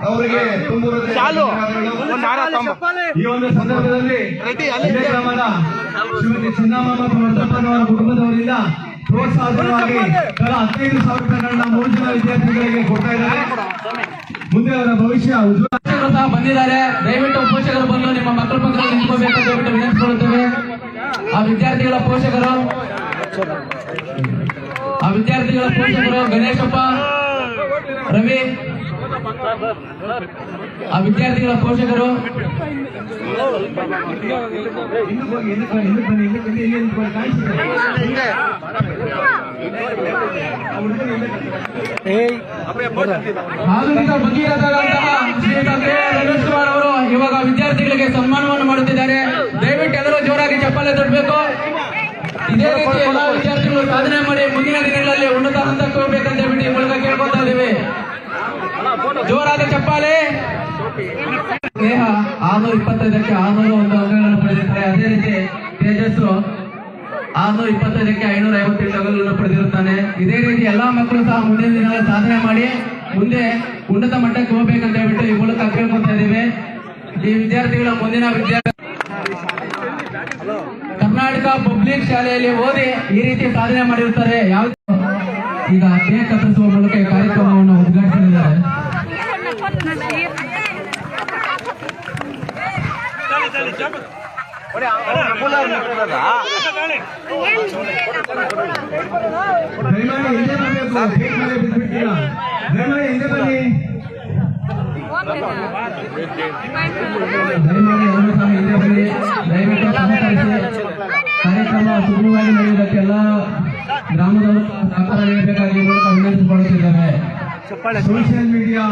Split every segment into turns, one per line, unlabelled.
ಅವರಿಗೆ ಈ ಒಂದು ಸಂದರ್ಭದಲ್ಲಿ ಗ್ರಾಮದ ಶ್ರೀಮತಿ ಚಿನ್ನಮ್ಮ ಮತ್ತು ವರ್ತಪ್ಪನವರ ಕುಟುಂಬದವರಿಂದ ಪ್ರೋತ್ಸಾಹವಾಗಿ ತಲಾ 15,000 ರೂಪಾಯಿಗಳನ್ನ 3 ಜನ ವಿದ್ಯಾರ್ಥಿಗಳಿಗೆ ಕೊಡ್ತಾ ಇದ್ದಾರೆ. ಮುಂದೆ ಅವರ ಭವಿಷ್ಯ ಉಜ್ವಲ ಸಹ ಬಂದಿದ್ದಾರೆ. ದಯವಿಟ್ಟು ಪೋಷಕರು ಬಂದು ನಿಮ್ಮ ಮಕ್ಕಳ ಪಕ್ಕದಲ್ಲಿ ನಿಂತ್ಕೋಬೇಕಂತ ಹೇಳ್ಬಿಟ್ಟು ವಿನಂತಿಸಿಕೊಳ್ಳುತ್ತೇವೆ. ಆ ವಿದ್ಯಾರ್ಥಿಗಳ ಪೋಷಕರು ಗಣೇಶಪ್ಪ, ರವಿ, ಆ ವಿದ್ಯಾರ್ಥಿಗಳ ಪೋಷಕರು ಆಧುನಿಕ ಭಗೀರಥರಾದಂತಹ ಶ್ರೀಯುತ ರಮೇಶ್ ಕುಮಾರ್ ಅವರು ಇವಾಗ ವಿದ್ಯಾರ್ಥಿಗಳಿಗೆ ಸನ್ಮಾನವನ್ನು ಮಾಡುತ್ತಿದ್ದಾರೆ. ದಯವಿಟ್ಟು ಎಲ್ಲರೂ ಜೋರಾಗಿ ಚಪ್ಪಾಳೆ ತಟ್ಟಬೇಕು. ಇದೇ ರೀತಿ ಎಲ್ಲಾ ವಿದ್ಯಾರ್ಥಿಗಳು ಸಾಧನೆ ಮಾಡಿ ಮುಂದಿನ ದಿನಗಳಲ್ಲಿ ಉನ್ನತ ಹಂತಕ್ಕೆ ಹೋಗ್ಬೇಕಂತ ಹೇಳ್ಬಿಟ್ಟು ಈ ಮೂಲಕ ಕೇಳ್ಕೊತಾ ಇದ್ದೀವಿ. ಜೋರಾದ ಚಪ್ಪಾಳೆ. ಸ್ನೇಹ 625ಕ್ಕೆ 601 ಅಂಕಗಳನ್ನು ಪಡೆದಿರ್ತಾರೆ. ಅದೇ ರೀತಿ ತೇಜಸ್ಸು 625ಕ್ಕೆ 558 ಅಂಕಗಳನ್ನು ಪಡೆದಿರುತ್ತಾನೆ. ಇದೇ ರೀತಿ ಎಲ್ಲಾ ಮಕ್ಕಳು ಸಹ ಮುಂದಿನ ದಿನಗಳಲ್ಲಿ ಸಾಧನೆ ಮಾಡಿ ಮುಂದೆ ಉನ್ನತ ಮಟ್ಟಕ್ಕೆ ಹೋಗ್ಬೇಕಂತ ಹೇಳ್ಬಿಟ್ಟು ಈ ಮೂಲಕ ಕೇಳ್ಕೊತಾ ಇದ್ದೀವಿ. ಈ ವಿದ್ಯಾರ್ಥಿಗಳ ಮುಂದಿನ ಕರ್ನಾಟಕ ಪಬ್ಲಿಕ್ ಶಾಲೆಯಲ್ಲಿ ಓದಿ ಈ ರೀತಿ ಸಾಧನೆ ಮಾಡಿರುತ್ತಾರೆ. ಈಗ ಕೇಕ್ ಕತ್ತರಿಸುವ ಮೂಲಕ ಈ ಕಾರ್ಯಕ್ರಮವನ್ನು ಉದ್ಘಾಟಿಸಲಿದ್ದಾರೆ. ಕಾರ್ಯಕ್ರಮ ಸುಗಮವಾಗಿ ನಡೆಯುವುದಕ್ಕೆ ಎಲ್ಲ ಗ್ರಾಮದವರು ಸಹಕಾರ ನೀಡಬೇಕಾಗಿ ವಿನಂತಿಸಿಕೊಳ್ಳುತ್ತಿದ್ದಾರೆ. ಸೋಷಿಯಲ್ ಮೀಡಿಯಾ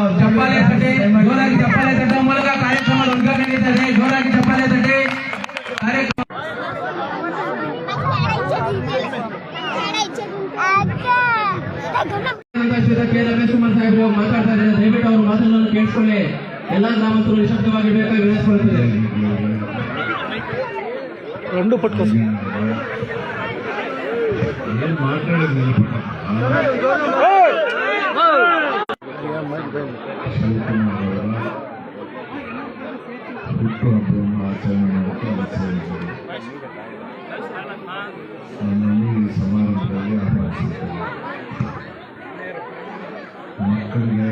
ಜೋರಾಗಿ ಚಪ್ಪಾಳೆ ತಟ್ಟುವ ಮೂಲಕ ಕಾರ್ಯಕ್ರಮದ ಉದ್ಘಾಟನೆ ನಡೆಯುತ್ತದೆ. ಜೋರಾಗಿ ಚಪ್ಪಾಳೆ ತಟ್ಟಿ ಕಾರ್ಯಕ್ರಮ ರಮೇಶ್ ಕುಮಾರ್ ಸಾಹೇಬರು ಮಾತಾಡ್ತಾ ಇದ್ದಾರೆ. ದಯವಿಟ್ಟು ಅವರು ಮಾತುಗಳನ್ನು ಕೇಳಿಸಿಕೊಳ್ಳಿ. ಎಲ್ಲಾ ಗ್ರಾಮಸ್ಥರು ನಿಶಬ್ದವಾಗಿರಬೇಕಾಗಿ ವಿನಂತಿಸಿಕೊಳ್ಳುತ್ತದೆ. రెండు పట్టుకోసం
ಹುಟ್ಟುಹಬ್ಬವನ್ನು ಆಚರಣೆ ಮಾಡೋಕ್ಕೆ ನನ್ನನ್ನು ಈ ಸಮಾರಂಭದಲ್ಲಿ ಆಹ್ವಾನಿಸಿದ್ದೇನೆ. ಮಕ್ಕಳಿಗೆ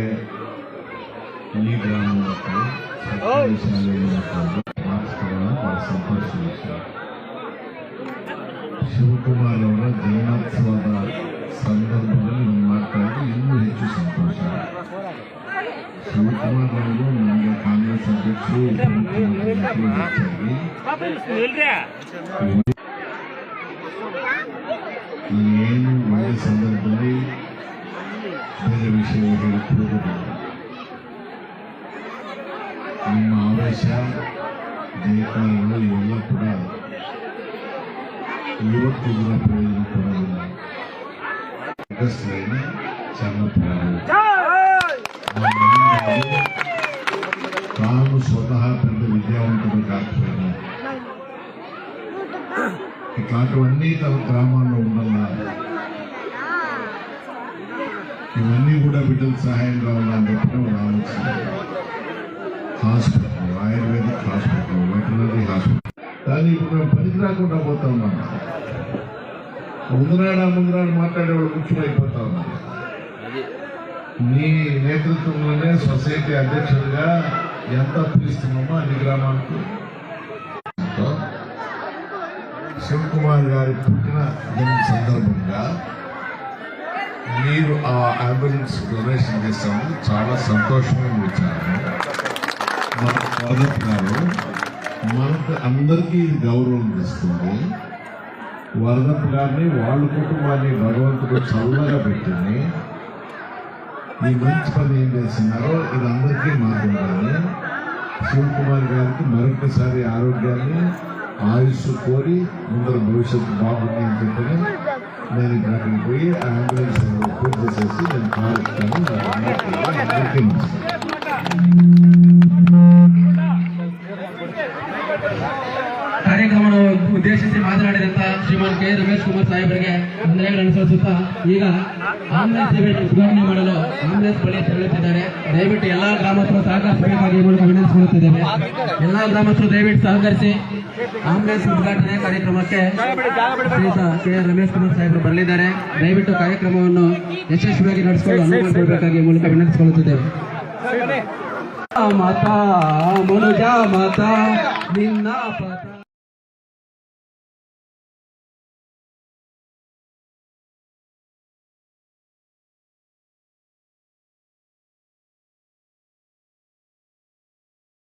ಈ ಗ್ರಾಮ ಮಕ್ಕಳು ಸರ್ಕಾರಿ ಶಾಲೆಯಲ್ಲಿ ಮಕ್ಕಳು ಮಾರ್ಕ್ಸ್ಗಳನ್ನು ಬಹಳ ಸಂತೋಷದ ವಿಷಯ. ಶಿವಕುಮಾರ್ ಅವರ ಜನ್ಮೋತ್ಸವದ ಸಂದರ್ಭದಲ್ಲಿ ಮಾಡ್ತಾ ಇದ್ದು ಇನ್ನೂ ಹೆಚ್ಚು ಸಂತೋಷ. ಶಿವಕುಮಾರ್ ಅವರು ನನಗೆ ಕಾಂಗ್ರೆಸ್ ಅಧ್ಯಕ್ಷರು ಹೆಚ್ಚಾಗಿ ಏನು ಒಳ್ಳೆಯ ಸಂದರ್ಭದಲ್ಲಿ ಬೇರೆ ವಿಷಯ ಹೇಳುತ್ತಿರುವುದಿಲ್ಲ. ನಿಮ್ಮ ಆವೇಶ ಜಯಕಾರಗಳು ಇವೆಲ್ಲ ಕೂಡ ಯುವಕರ ಪ್ರಯೋಜನ ಕೊಡೋದಿಲ್ಲ. ತಾನು ಸ್ವತಃ పెద్ద విద్యావంతుడు కాకపోయినా ఇట్లాంటివన్నీ తన గ్రామాల్లో ఉండాలా, ఇవన్నీ కూడా బిడ్డలకు సహాయం కావాలని చెప్పడం ఆలోచన. Hospital, ayurvedic hospital, veterinary hospital, కానీ ఇప్పుడు మేము పనికి రాకుండా పోతా ఉన్నాం. ముందునాడు మాట్లాడేవాళ్ళు ముఖ్యమైపోతా ఉన్నారు. నీ నేతృత్వంలోనే సొసైటీ అధ్యక్షుడిగా ఎంత పిలుస్తున్నామో అన్ని గ్రామాలకు. శివకుమార్ గారి పుట్టిన దిన సందర్భంగా మీరు ఆ అంబులెన్స్ డొనేషన్ చేస్తాము. చాలా సంతోషమైన విచారం. మన గారు మనకు అందరికీ ఇది గౌరవం ఇస్తుంది. వరదప్ప గారిని వాళ్ళ కుటుంబాన్ని భగవంతుడు చల్లగా పెట్టింది. ఈ మంచి పని ఏం చేస్తున్నారో ఇది అందరికీ మాట్లాడాలి. శివకుమార్ గారికి మరొకసారి ఆరోగ్యాన్ని ఆయుష్ కోరి ముందర భవిష్యత్తు బాగుంది అని చెప్పని నేను ఇక్కడ అక్కడికి పోయి ఆ అంబులెన్స్ పూజ చేసేసి నేను కారు ఇస్తాను. అందరికీ
ಕಾರ್ಯಕ್ರಮ ಉದ್ದೇಶಿಸಿ ಮಾತನಾಡಿದಂತ ಶ್ರೀಮಾನ್ ಕೆ ರಮೇಶ್ ಕುಮಾರ್ ಸಾಹೇಬರಿಗೆ ವಂದನೆಗಳನ್ನು ಅನುಸರಿಸುತ್ತಾ ಈಗ ಆಂಬುಲೆನ್ಸ್ ಸೇವೆ ಉದ್ಘಾಟನೆ ಮಾಡಲು ಆಂಬುಲೆನ್ಸ್ ಬಳಿ ತೆರಳುತ್ತಿದ್ದಾರೆ. ದಯವಿಟ್ಟು ಎಲ್ಲಾ ಗ್ರಾಮಸ್ಥರು ಸಹಕರಿಸಬೇಕಾಗಿ ಮೂಲಕ ವಿನಂತಿಸಿಕೊಳ್ಳುತ್ತಿದ್ದೇವೆ. ಎಲ್ಲಾ ಗ್ರಾಮಸ್ಥರು ದಯವಿಟ್ಟು ಸಹಕರಿಸಿ ಆಂಬುಲೆನ್ಸ್ ಉದ್ಘಾಟನೆ ಕಾರ್ಯಕ್ರಮಕ್ಕೆ ಶ್ರೀಯುತ ಕೆ ರಮೇಶ್ ಕುಮಾರ್ ಸಾಹೇಬರು ಬರಲಿದ್ದಾರೆ. ದಯವಿಟ್ಟು ಕಾರ್ಯಕ್ರಮವನ್ನು ಯಶಸ್ವಿಯಾಗಿ ನಡೆಸಿಕೊಂಡು ಅನುವು ಮಾಡಿಕೊಡಬೇಕಾಗಿ ಮೂಲಕ ವಿನಂತಿಸಿಕೊಳ್ಳುತ್ತಿದ್ದೇವೆ. ಮಾತಾ ಮನುಜ ಮಾತಾ ನಿನ್ನ